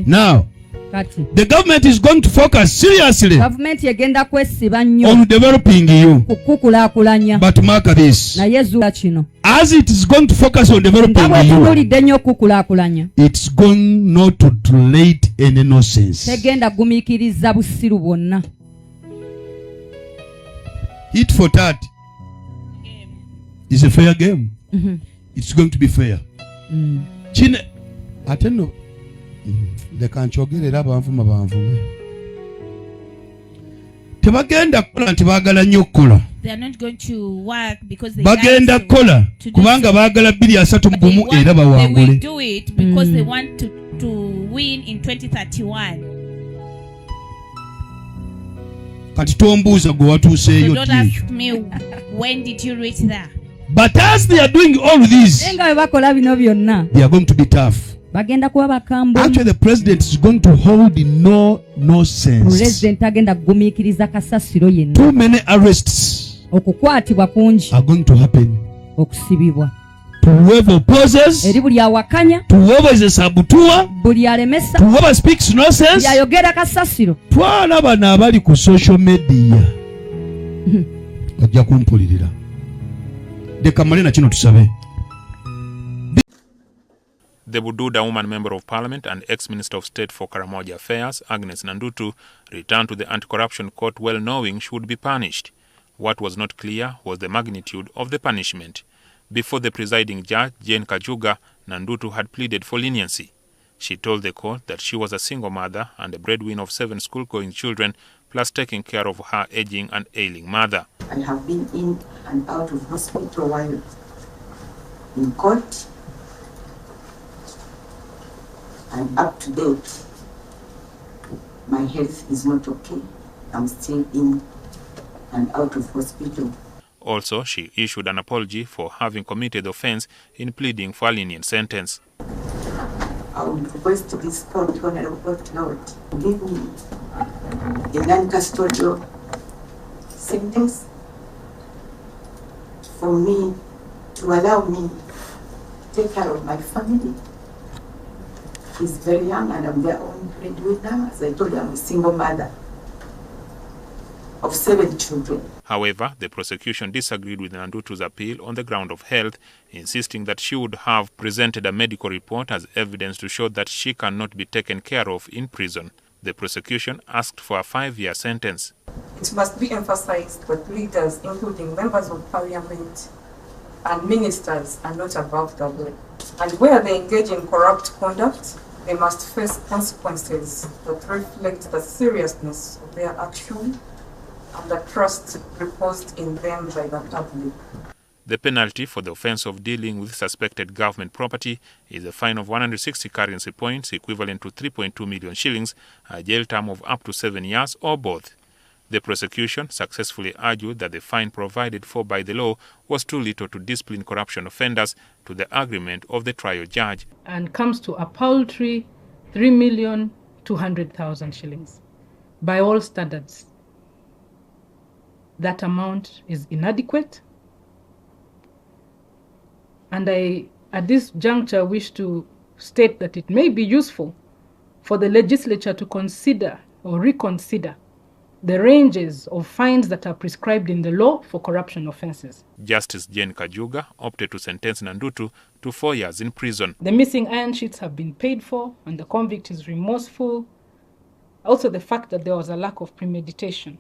Now, the government is going to focus seriously on developing you. But mark this. As it is going to focus on developing you, it's going not to tolerate any nonsense. Hit for that is a fair game. It's going to be fair. Chine, atendo. They can't chogere abanvuma banvume. Tebagenda kola ntibagala nnyo kola. They are not going to work because they bagenda kola kubanga bagala 231 era bawangule. They will do it because they want to win in 2031. Kati tombuuza gwe watuuseeyo. So don't ask me when did you reach there. But as they are doing all this, they are going to be tough. Actually, the president is going to hold no nonsense. Too many arrests are going to happen. To whoever opposes, to whoever is a saboteur, to whoever speaks nonsense, twala bano abali ku social media ajja kumpulirira. Dekamale kino tusabe. The Bududa woman member of parliament and ex-minister of state for Karamoja affairs, Agnes Nandutu, returned to the anti-corruption court well knowing she would be punished. What was not clear was the magnitude of the punishment. Before the presiding judge, Jane Kajuga, Nandutu had pleaded for leniency. She told the court that she was a single mother and a breadwinner of 7 school-going children, plus taking care of her aging and ailing mother. I have been in and out of hospital while in court. I'm up to date. My health is not okay. I'm still in and out of hospital. Also, she issued an apology for having committed offense in pleading for a lenient sentence. I would request this court, Honorable Court, Lord, give me a non-custodial sentence for me to allow me to take care of my family. He's very young and I'm their own breadwinner. As I told you, I'm a single mother of 7 children. However, the prosecution disagreed with Nandutu's appeal on the ground of health, insisting that she would have presented a medical report as evidence to show that she cannot be taken care of in prison. The prosecution asked for a 5-year sentence. It must be emphasized that leaders, including members of parliament and ministers, are not above the law. And where they engage in corrupt conduct, they must face consequences that reflect the seriousness of their action and the trust reposed in them by the public. The penalty for the offense of dealing with suspected government property is a fine of 160 currency points, equivalent to 3.2 million shillings, a jail term of up to 7 years, or both. The prosecution successfully argued that the fine provided for by the law was too little to discipline corruption offenders, to the agreement of the trial judge. And comes to a paltry 3,200,000 shillings. By all standards, that amount is inadequate. And I, at this juncture, wish to state that it may be useful for the legislature to consider or reconsider the ranges of fines that are prescribed in the law for corruption offenses. Justice Jane Kajuga opted to sentence Nandutu to 4 years in prison. The missing iron sheets have been paid for and the convict is remorseful. Also the fact that there was a lack of premeditation.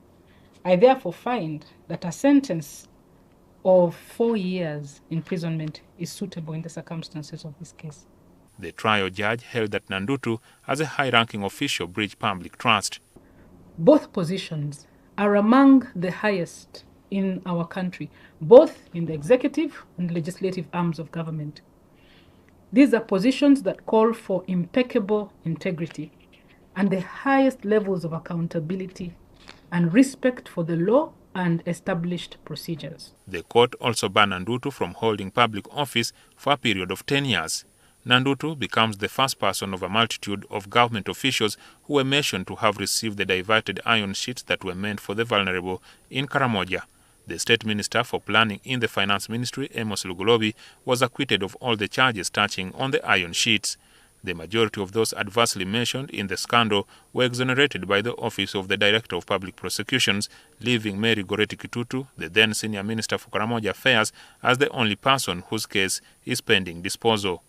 I therefore find that a sentence of 4 years imprisonment is suitable in the circumstances of this case. The trial judge held that Nandutu, as a high-ranking official, breached public trust. Both positions are among the highest in our country, both in the executive and legislative arms of government. These are positions that call for impeccable integrity and the highest levels of accountability and respect for the law and established procedures. The court also banned Nandutu from holding public office for a period of 10 years. Nandutu becomes the first person of a multitude of government officials who were mentioned to have received the diverted iron sheets that were meant for the vulnerable in Karamoja. The state minister for planning in the finance ministry, Amos Lugulobi, was acquitted of all the charges touching on the iron sheets. The majority of those adversely mentioned in the scandal were exonerated by the Office of the Director of Public Prosecutions, leaving Mary Goreti Kitutu, the then Senior Minister for Karamoja Affairs, as the only person whose case is pending disposal.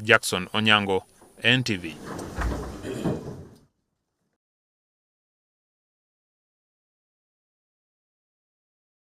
Jackson Onyango, NTV.